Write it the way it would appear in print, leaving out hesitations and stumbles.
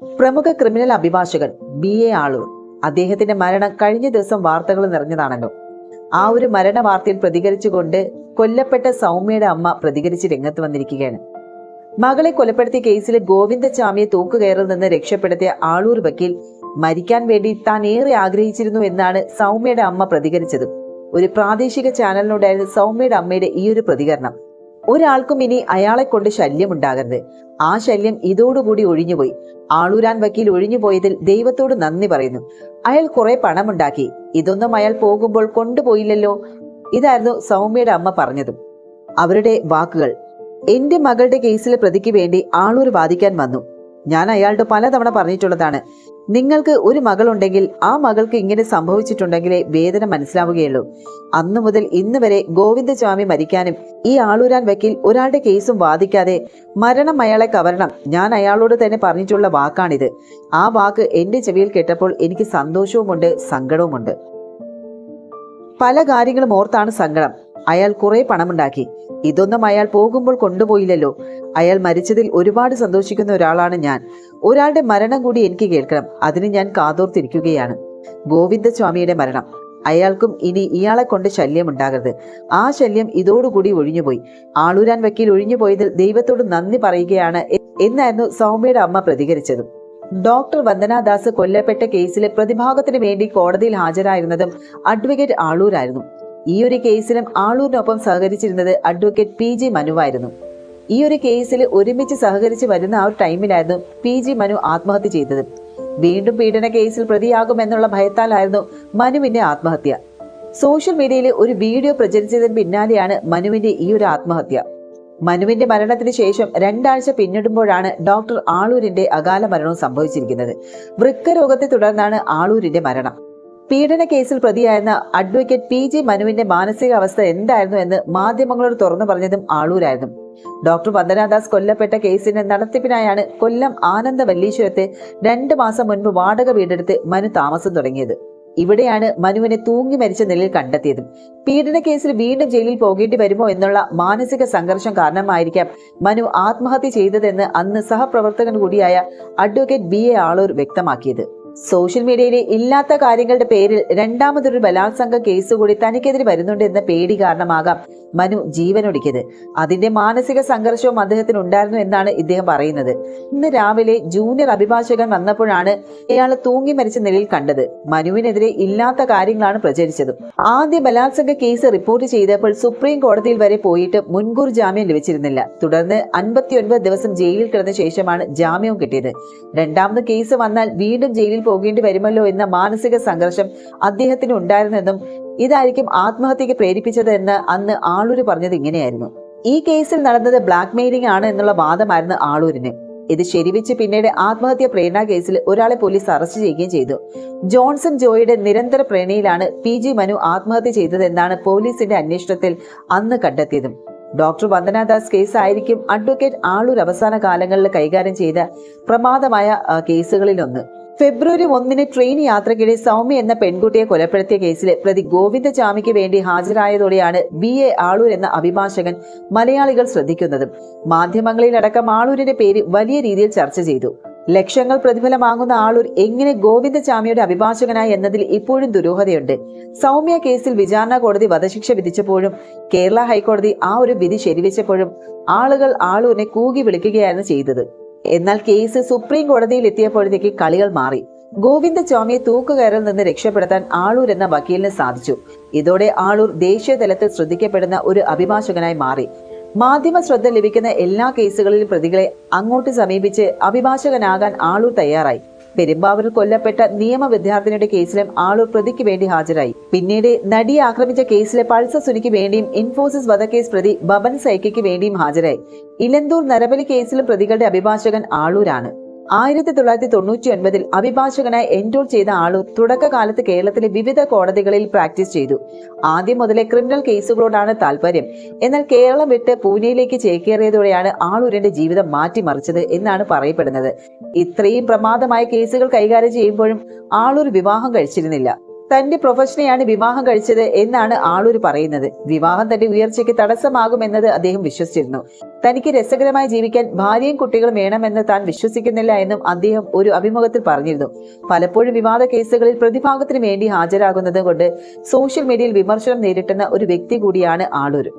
പ്രമുഖ ക്രിമിനൽ അഭിഭാഷകൻ BA ആളൂർ. അദ്ദേഹത്തിന്റെ മരണം കഴിഞ്ഞ ദിവസം വാർത്തകൾ നിറഞ്ഞതാണല്ലോ. ആ ഒരു മരണ വാർത്തയിൽ പ്രതികരിച്ചുകൊണ്ട് കൊല്ലപ്പെട്ട സൗമ്യയുടെ അമ്മ പ്രതികരിച്ച് രംഗത്ത് വന്നിരിക്കുകയാണ്. മകളെ കൊലപ്പെടുത്തിയ കേസിൽ ഗോവിന്ദച്ചാമിയെ തൂക്കുകയറിൽ നിന്ന് രക്ഷപ്പെടുത്തിയ ആളൂർ വക്കീൽ മരിക്കാൻ വേണ്ടി താൻ ഏറെ ആഗ്രഹിച്ചിരുന്നു എന്നാണ് സൗമ്യയുടെ അമ്മ പ്രതികരിച്ചത്. ഒരു പ്രാദേശിക ചാനലിനോടായിരുന്നു സൗമ്യയുടെ അമ്മയുടെ ഈ ഒരു പ്രതികരണം. ഒരാൾക്കും ഇനി അയാളെ കൊണ്ട് ശല്യമുണ്ടാകരുത്. ആ ശല്യം ഇതോടുകൂടി ഒഴിഞ്ഞുപോയി. ആളൂരാൻ വക്കീൽ ഒഴിഞ്ഞുപോയതിൽ ദൈവത്തോട് നന്ദി പറയുന്നു. അയാൾ കുറെ പണമുണ്ടാക്കി. ഇതൊന്നും അയാൾ പോകുമ്പോൾ കൊണ്ടുപോയില്ലല്ലോ. ഇതായിരുന്നു സൗമ്യയുടെ അമ്മ പറഞ്ഞതും. അവരുടെ വാക്കുകൾ: എന്റെ മകളുടെ കേസിലെ പ്രതിക്ക് വേണ്ടി ആളൂർ വാദിക്കാൻ വന്നു. ഞാൻ അയാളുടെ പലതവണ പറഞ്ഞിട്ടുള്ളതാണ്, നിങ്ങൾക്ക് ഒരു മകളുണ്ടെങ്കിൽ ആ മകൾക്ക് ഇങ്ങനെ സംഭവിച്ചിട്ടുണ്ടെങ്കിലേ വേദന മനസ്സിലാവുകയുള്ളൂ. അന്നു മുതൽ ഇന്ന് വരെ ഗോവിന്ദസ്വാമി മരിക്കാനും ഈ ആളൂരാൻ വക്കീൽ ഒരാളുടെ കേസും വാദിക്കാതെ മരണം അയാളെ കവരണം. ഞാൻ അയാളോട് തന്നെ പറഞ്ഞിട്ടുള്ള വാക്കാണിത്. ആ വാക്ക് എന്റെ ചെവിയിൽ കേട്ടപ്പോൾ എനിക്ക് സന്തോഷവുമുണ്ട്, സങ്കടവുമുണ്ട്. പല കാര്യങ്ങളും ഓർത്താണ് സങ്കടം. അയാൾ കുറെ പണമുണ്ടാക്കി. ഇതൊന്നും അയാൾ പോകുമ്പോൾ കൊണ്ടുപോയില്ലല്ലോ. അയാൾ മരിച്ചതിൽ ഒരുപാട് സന്തോഷിക്കുന്ന ഒരാളാണ് ഞാൻ. ഒരാളുടെ മരണം കൂടി എനിക്ക് കേൾക്കണം. അതിന് ഞാൻ കാതോർത്തിരിക്കുകയാണ്. ഗോവിന്ദസ്വാമിയുടെ മരണം. അയാൾക്കും ഇനി ഇയാളെ കൊണ്ട് ശല്യമുണ്ടാകരുത്. ആ ശല്യം ഇതോടുകൂടി ഒഴിഞ്ഞുപോയി. ആളൂരാൻ വക്കീൽ ഒഴിഞ്ഞുപോയതിൽ ദൈവത്തോട് നന്ദി പറയുകയാണ് എന്നായിരുന്നു സൗമ്യയുടെ അമ്മ പ്രതികരിച്ചത്. ഡോക്ടർ വന്ദനാദാസ് കൊല്ലപ്പെട്ട കേസിലെ പ്രതിഭാഗത്തിന് വേണ്ടി കോടതിയിൽ ഹാജരായിരുന്നതും അഡ്വക്കേറ്റ് ആളൂരായിരുന്നു. ഈ ഒരു കേസിലും ആളൂരിനൊപ്പം സഹകരിച്ചിരുന്നത് അഡ്വക്കേറ്റ് PG മനുവായിരുന്നു. ഈ ഒരു കേസിൽ ഒരുമിച്ച് സഹകരിച്ച് വരുന്ന ആ ഒരു ടൈമിലായിരുന്നു PG മനു ആത്മഹത്യ ചെയ്തത്. വീണ്ടും പീഡന കേസിൽ പ്രതിയാകുമെന്നുള്ള ഭയത്താലായിരുന്നു മനുവിന്റെ ആത്മഹത്യ. സോഷ്യൽ മീഡിയയിൽ ഒരു വീഡിയോ പ്രചരിച്ചതിന് പിന്നാലെയാണ് മനുവിന്റെ ഈ ഒരു ആത്മഹത്യ. മനുവിന്റെ മരണത്തിന് ശേഷം 2 ആഴ്ച പിന്നിടുമ്പോഴാണ് ഡോക്ടർ ആളൂരിന്റെ അകാല മരണവും സംഭവിച്ചിരിക്കുന്നത്. വൃക്കരോഗത്തെ തുടർന്നാണ് ആളൂരിന്റെ മരണം. പീഡന കേസിൽ പ്രതിയായിരുന്ന അഡ്വക്കേറ്റ് PG മനുവിന്റെ മാനസികാവസ്ഥ എന്തായിരുന്നു എന്ന് മാധ്യമങ്ങളോട് തുറന്നു പറഞ്ഞതും ആളൂരായിരുന്നു. ഡോക്ടർ വന്ദനാദാസ് കൊല്ലപ്പെട്ട കേസിന്റെ നടത്തിപ്പിനായാണ് കൊല്ലം ആനന്ദവല്ലീശ്വരത്തെ 2 മാസം മുൻപ് വാടക വീടെടുത്ത് മനു താമസം തുടങ്ങിയത്. ഇവിടെയാണ് മനുവിനെ തൂങ്ങി മരിച്ച നിലയിൽ കണ്ടെത്തിയത്. പീഡന കേസിൽ വീണ്ടും ജയിലിൽ പോകേണ്ടി വരുമോ എന്നുള്ള മാനസിക സംഘർഷം കാരണമായിരിക്കാം മനു ആത്മഹത്യ ചെയ്തതെന്ന് അന്ന് സഹപ്രവർത്തകൻ കൂടിയായ അഡ്വക്കേറ്റ് BA ആളൂർ വ്യക്തമാക്കിയത്. സോഷ്യൽ മീഡിയയിലെ ഇല്ലാത്ത കാര്യങ്ങളുടെ പേരിൽ രണ്ടാമതൊരു ബലാത്സംഗ കേസ് കൂടി തനിക്കെതിരെ വരുന്നുണ്ട് എന്ന പേടി കാരണമാകാം മനു ജീവനൊടുക്കിയത്. അതിന്റെ മാനസിക സംഘർഷവും അദ്ദേഹത്തിന് ഉണ്ടായിരുന്നു എന്നാണ് ഇദ്ദേഹം പറയുന്നത്. ഇന്ന് രാവിലെ ജൂനിയർ അഭിഭാഷകൻ വന്നപ്പോഴാണ് ഇയാൾ തൂങ്ങി മരിച്ച നിലയിൽ കണ്ടത്. മനുവിനെതിരെ ഇല്ലാത്ത കാര്യങ്ങളാണ് പ്രചരിച്ചത്. ആദ്യ ബലാത്സംഗ കേസ് റിപ്പോർട്ട് ചെയ്തപ്പോൾ സുപ്രീം കോടതിയിൽ വരെ പോയിട്ട് മുൻകൂർ ജാമ്യം ലഭിച്ചിരുന്നില്ല. തുടർന്ന് 59 ദിവസം ജയിലിൽ കിടന്ന ശേഷമാണ് ജാമ്യവും കിട്ടിയത്. രണ്ടാമത് കേസ് വന്നാൽ വീണ്ടും ജയിലിൽ പോകേണ്ടി വരുമല്ലോ എന്ന മാനസിക സംഘർഷം അദ്ദേഹത്തിന് ഉണ്ടായിരുന്നെന്നും ഇതായിരിക്കും ആത്മഹത്യക്ക് പ്രേരിപ്പിച്ചതെന്ന് അന്ന് ആളൂര് പറഞ്ഞത് ഇങ്ങനെയായിരുന്നു. ഈ കേസിൽ നടന്നത് ബ്ലാക്ക് മെയിലിംഗ് ആണ് എന്നുള്ള വാദമായിരുന്നു ആളൂരിന്. ഇത് ശരിവെച്ച് പിന്നീട് ആത്മഹത്യ പ്രേരണ കേസിൽ ഒരാളെ പോലീസ് അറസ്റ്റ് ചെയ്യുകയും ചെയ്തു. ജോൺസൺ ജോയുടെ നിരന്തര പ്രേരണയിലാണ് PG മനു ആത്മഹത്യ ചെയ്തതെന്നാണ് പോലീസിന്റെ അന്വേഷണത്തിൽ അന്ന് കണ്ടെത്തിയതും. ഡോക്ടർ വന്ദനാദാസ് കേസ് ആയിരിക്കും അഡ്വക്കേറ്റ് ആളൂർ അവസാന കാലങ്ങളിൽ കൈകാര്യം ചെയ്ത പ്രമാദമായ കേസുകളിലൊന്ന്. ഫെബ്രുവരി 1 ട്രെയിൻ യാത്രക്കിടെ സൗമ്യ എന്ന പെൺകുട്ടിയെ കൊലപ്പെടുത്തിയ കേസിലെ പ്രതി ഗോവിന്ദച്ചാമിക്ക് വേണ്ടി ഹാജരായതോടെയാണ് BA ആളൂർ എന്ന അഭിഭാഷകൻ മലയാളികൾ ശ്രദ്ധിക്കുന്നതും. മാധ്യമങ്ങളിലടക്കം ആളൂരിന്റെ പേര് വലിയ രീതിയിൽ ചർച്ച ചെയ്തു. ലക്ഷങ്ങൾ പ്രതിഫലം വാങ്ങുന്ന ആളൂർ എങ്ങനെ ഗോവിന്ദച്ചാമിയുടെ അഭിഭാഷകനായി എന്നതിൽ ഇപ്പോഴും ദുരൂഹതയുണ്ട്. സൗമ്യ കേസിൽ വിചാരണ കോടതി വധശിക്ഷ വിധിച്ചപ്പോഴും കേരള ഹൈക്കോടതി ആ ഒരു വിധി ശരിവെച്ചപ്പോഴും ആളുകൾ ആളൂരിനെ കൂകി വിളിക്കുകയായിരുന്നു ചെയ്തത്. എന്നാൽ കേസ് സുപ്രീം കോടതിയിൽ എത്തിയപ്പോഴത്തേക്ക് കളികൾ മാറി. ഗോവിന്ദസ്വാമിയെ തൂക്കുകയറിൽ നിന്ന് രക്ഷപ്പെടുത്താൻ ആളൂർ എന്ന വക്കീലിന് സാധിച്ചു. ഇതോടെ ആളൂർ ദേശീയ തലത്തിൽ ശ്രദ്ധിക്കപ്പെടുന്ന ഒരു അഭിഭാഷകനായി മാറി. മാധ്യമ ശ്രദ്ധ ലഭിക്കുന്ന എല്ലാ കേസുകളിലും പ്രതികളെ അങ്ങോട്ട് സമീപിച്ച് അഭിഭാഷകനാകാൻ ആളൂർ തയ്യാറായി. പെരുമ്പാവൂരിൽ കൊല്ലപ്പെട്ട നിയമ വിദ്യാർത്ഥിനിയുടെ കേസിലും ആളൂർ പ്രതിക്ക് വേണ്ടി ഹാജരായി. പിന്നീട് നടിയെ ആക്രമിച്ച കേസിലെ പൾസർ സുനിക്ക് വേണ്ടിയും ഇൻഫോസിസ് വധക്കേസ് പ്രതി ബബൻ സൈക്കിക്ക് വേണ്ടിയും ഹാജരായി. ഇലന്തൂർ നരബലി കേസിലും പ്രതികളുടെ അഭിഭാഷകൻ ആളൂരാണ്. 1999 അഭിഭാഷകനായി എൻറോൾ ചെയ്ത ആളൂർ തുടക്കകാലത്ത് കേരളത്തിലെ വിവിധ കോടതികളിൽ പ്രാക്ടീസ് ചെയ്തു. ആദ്യം മുതലേ ക്രിമിനൽ കേസുകളോടാണ് താല്പര്യം. എന്നാൽ കേരളം വിട്ട് പൂനെയിലേക്ക് ചേക്കേറിയതോടെയാണ് ആളൂരിന്റെ ജീവിതം മാറ്റിമറിച്ചത് എന്നാണ് പറയപ്പെടുന്നത്. ഇത്രയും പ്രമാദമായ കേസുകൾ കൈകാര്യം ചെയ്യുമ്പോഴും ആളൂർ വിവാഹം കഴിച്ചിരുന്നില്ല. തന്റെ പ്രൊഫഷനെയാണ് വിവാഹം കഴിച്ചത് എന്നാണ് ആളൂർ പറയുന്നത്. വിവാഹം തന്റെ ഉയർച്ചയ്ക്ക് തടസ്സമാകുമെന്നത് അദ്ദേഹം വിശ്വസിച്ചിരുന്നു. തനിക്ക് രസകരമായി ജീവിക്കാൻ ഭാര്യയും കുട്ടികളും വേണമെന്ന് താൻ വിശ്വസിക്കുന്നില്ല എന്നും അദ്ദേഹം ഒരു അഭിമുഖത്തിൽ പറഞ്ഞിരുന്നു. പലപ്പോഴും വിവാദ കേസുകളിൽ പ്രതിഭാഗത്തിന് വേണ്ടി ഹാജരാകുന്നത് കൊണ്ട് സോഷ്യൽ മീഡിയയിൽ വിമർശനം നേരിട്ടുന്ന ഒരു വ്യക്തി കൂടിയാണ് ആളൂർ.